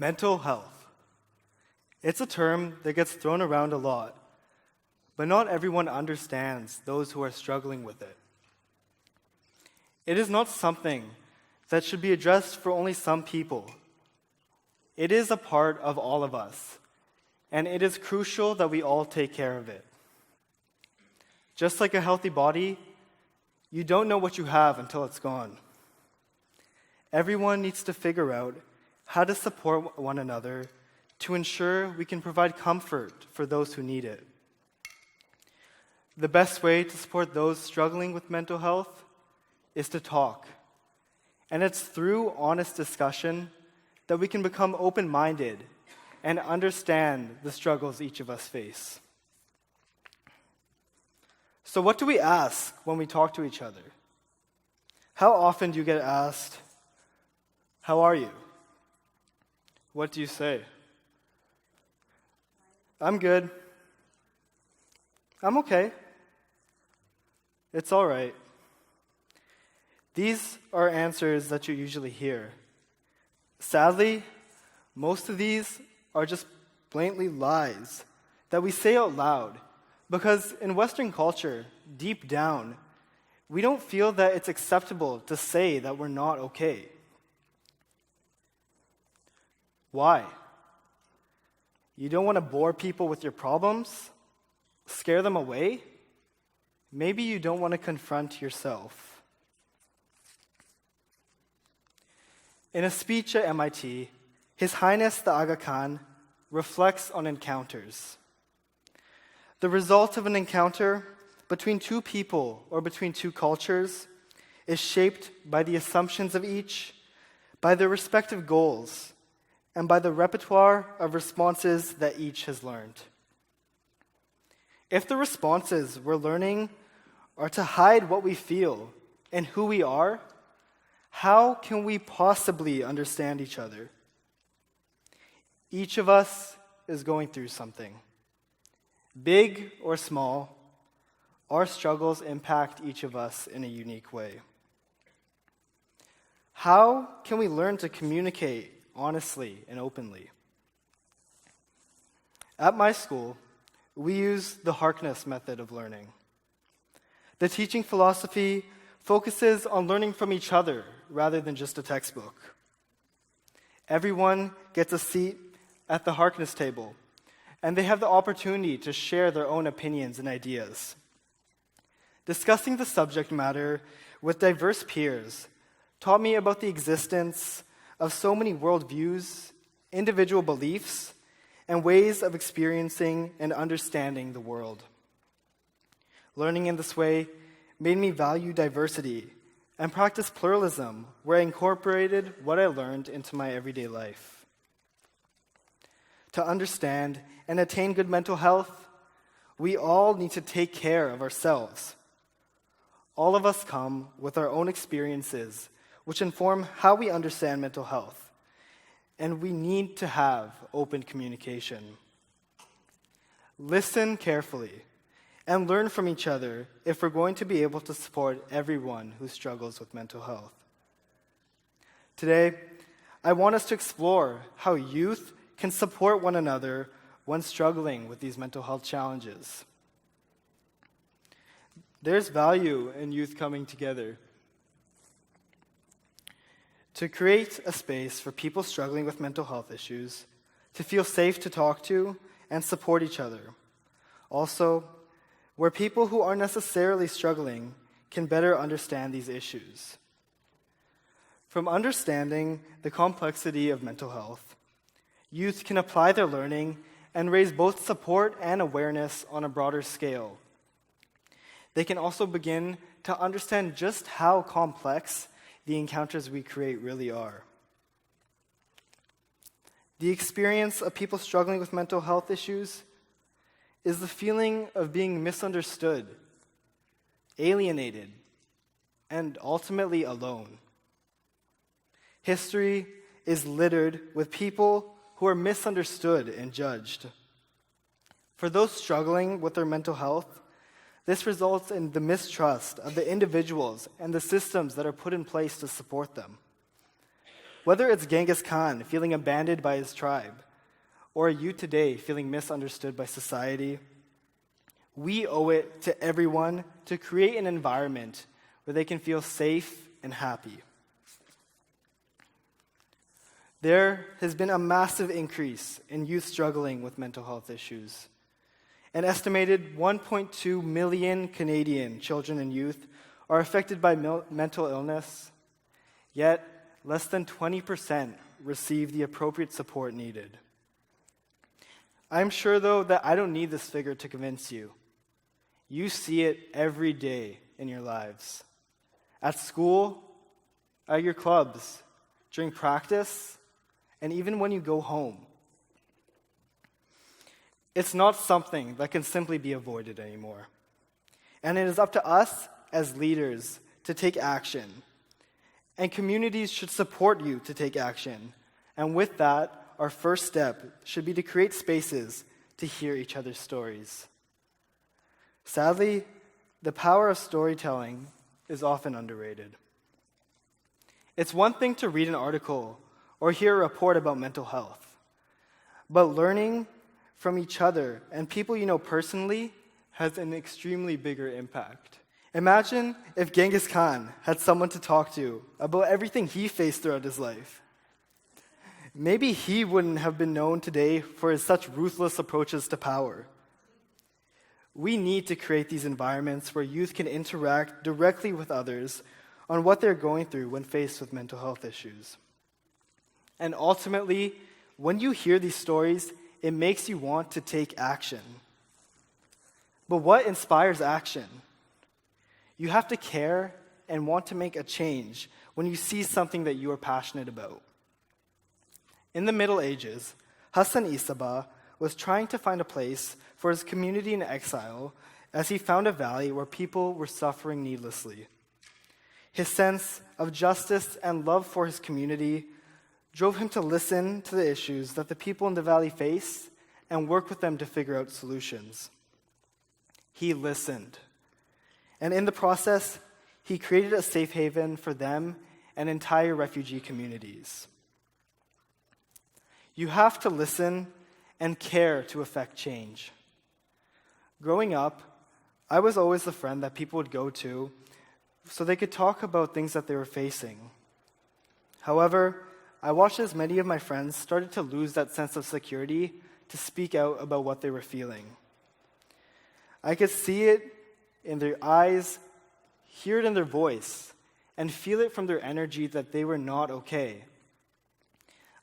Mental health. It's a term that gets thrown around a lot, but not everyone understands those who are struggling with it. It is not something that should be addressed for only some people. It is a part of all of us, and it is crucial that we all take care of it. Just like a healthy body, you don't know what you have until it's gone. Everyone needs to figure out how to support one another to ensure we can provide comfort for those who need it. The best way to support those struggling with mental health is to talk. And it's through honest discussion that we can become open-minded and understand the struggles each of us face. So what do we ask when we talk to each other? How often do you get asked, "How are you?" What do you say? "I'm good." "I'm okay." "It's all right." These are answers that you usually hear. Sadly, most of these are just blatantly lies that we say out loud because in Western culture, deep down, we don't feel that it's acceptable to say that we're not okay. Why? You don't want to bore people with your problems? Scare them away? Maybe you don't want to confront yourself. In a speech at MIT, His Highness the Aga Khan reflects on encounters. The result of an encounter between two people or between two cultures is shaped by the assumptions of each, by their respective goals, and by the repertoire of responses that each has learned. If the responses we're learning are to hide what we feel and who we are, how can we possibly understand each other? Each of us is going through something. Big or small, our struggles impact each of us in a unique way. How can we learn to communicate honestly and openly? At my school, we use the Harkness method of learning. The teaching philosophy focuses on learning from each other rather than just a textbook. Everyone gets a seat at the Harkness table, and they have the opportunity to share their own opinions and ideas. Discussing the subject matter with diverse peers taught me about the existence of so many worldviews, individual beliefs, and ways of experiencing and understanding the world. Learning in this way made me value diversity and practice pluralism, where I incorporated what I learned into my everyday life. To understand and attain good mental health, we all need to take care of ourselves. All of us come with our own experiences, which inform how we understand mental health, and we need to have open communication. Listen carefully and learn from each other if we're going to be able to support everyone who struggles with mental health. Today, I want us to explore how youth can support one another when struggling with these mental health challenges. There's value in youth coming together to create a space for people struggling with mental health issues to feel safe to talk to and support each other. Also, where people who aren't necessarily struggling can better understand these issues. From understanding the complexity of mental health, youth can apply their learning and raise both support and awareness on a broader scale. They can also begin to understand just how complex the encounters we create really are. The experience of people struggling with mental health issues is the feeling of being misunderstood, alienated, and ultimately alone. History is littered with people who are misunderstood and judged. For those struggling with their mental health, this results in the mistrust of the individuals and the systems that are put in place to support them. Whether it's Genghis Khan feeling abandoned by his tribe, or a youth today feeling misunderstood by society, we owe it to everyone to create an environment where they can feel safe and happy. There has been a massive increase in youth struggling with mental health issues. An estimated 1.2 million Canadian children and youth are affected by mental illness, yet less than 20% receive the appropriate support needed. I'm sure, though, that I don't need this figure to convince you. You see it every day in your lives. At school, at your clubs, during practice, and even when you go home. It's not something that can simply be avoided anymore. And it is up to us as leaders to take action. And communities should support you to take action. And with that, our first step should be to create spaces to hear each other's stories. Sadly, the power of storytelling is often underrated. It's one thing to read an article or hear a report about mental health, but learning from each other and people you know personally has an extremely bigger impact. Imagine if Genghis Khan had someone to talk to about everything he faced throughout his life. Maybe he wouldn't have been known today for his such ruthless approaches to power. We need to create these environments where youth can interact directly with others on what they're going through when faced with mental health issues. And ultimately, when you hear these stories, it makes you want to take action. But what inspires action? You have to care and want to make a change when you see something that you are passionate about. In the Middle Ages, Hassan Isaba was trying to find a place for his community in exile as he found a valley where people were suffering needlessly. His sense of justice and love for his community drove him to listen to the issues that the people in the valley face and work with them to figure out solutions. He listened. And in the process, he created a safe haven for them and entire refugee communities. You have to listen and care to affect change. Growing up, I was always the friend that people would go to so they could talk about things that they were facing. However, I watched as many of my friends started to lose that sense of security to speak out about what they were feeling. I could see it in their eyes, hear it in their voice, and feel it from their energy that they were not okay.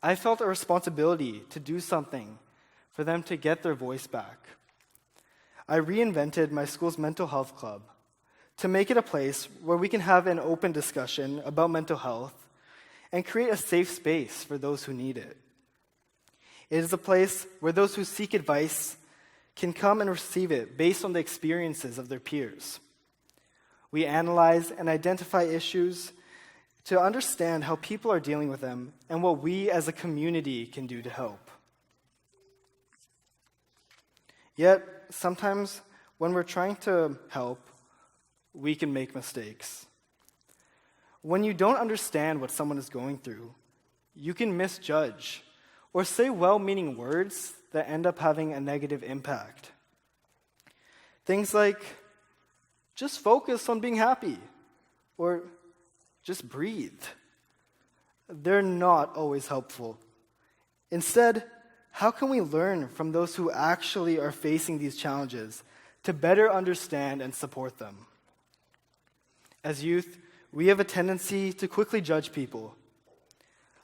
I felt a responsibility to do something for them to get their voice back. I reinvented my school's mental health club to make it a place where we can have an open discussion about mental health and create a safe space for those who need it. It is a place where those who seek advice can come and receive it based on the experiences of their peers. We analyze and identify issues to understand how people are dealing with them and what we as a community can do to help. Yet, sometimes when we're trying to help, we can make mistakes. When you don't understand what someone is going through, you can misjudge or say well-meaning words that end up having a negative impact. Things like, just focus on being happy, or just breathe. They're not always helpful. Instead, how can we learn from those who actually are facing these challenges to better understand and support them? As youth, we have a tendency to quickly judge people.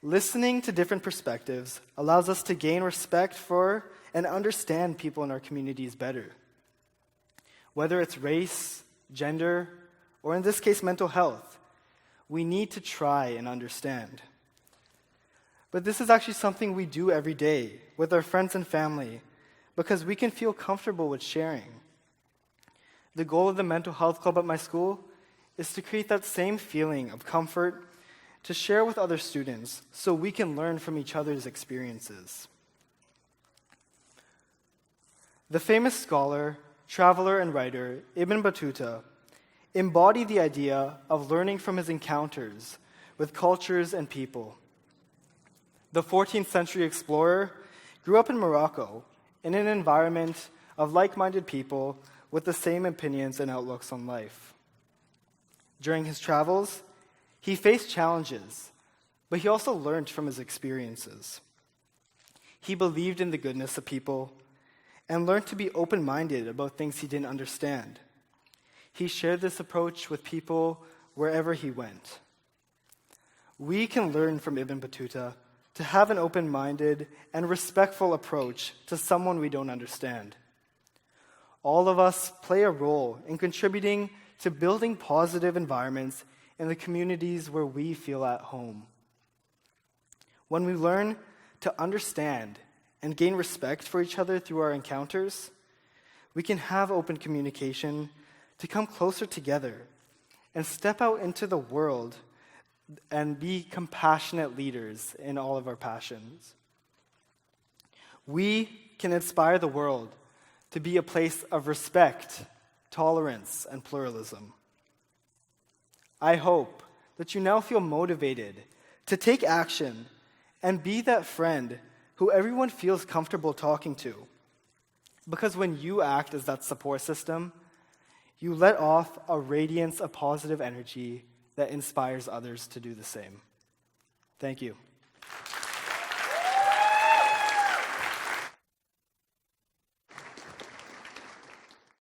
Listening to different perspectives allows us to gain respect for and understand people in our communities better. Whether it's race, gender, or in this case, mental health, we need to try and understand. But this is actually something we do every day with our friends and family because we can feel comfortable with sharing. The goal of the mental health club at my school is to create that same feeling of comfort to share with other students so we can learn from each other's experiences. The famous scholar, traveler, and writer Ibn Batuta embodied the idea of learning from his encounters with cultures and people. The 14th century explorer grew up in Morocco in an environment of like-minded people with the same opinions and outlooks on life. During his travels, he faced challenges, but he also learned from his experiences. He believed in the goodness of people and learned to be open-minded about things he didn't understand. He shared this approach with people wherever he went. We can learn from Ibn Batuta to have an open-minded and respectful approach to someone we don't understand. All of us play a role in contributing to building positive environments in the communities where we feel at home. When we learn to understand and gain respect for each other through our encounters, we can have open communication to come closer together and step out into the world and be compassionate leaders in all of our passions. We can inspire the world to be a place of respect, tolerance, and pluralism. I hope that you now feel motivated to take action and be that friend who everyone feels comfortable talking to. Because when you act as that support system, you let off a radiance of positive energy that inspires others to do the same. Thank you.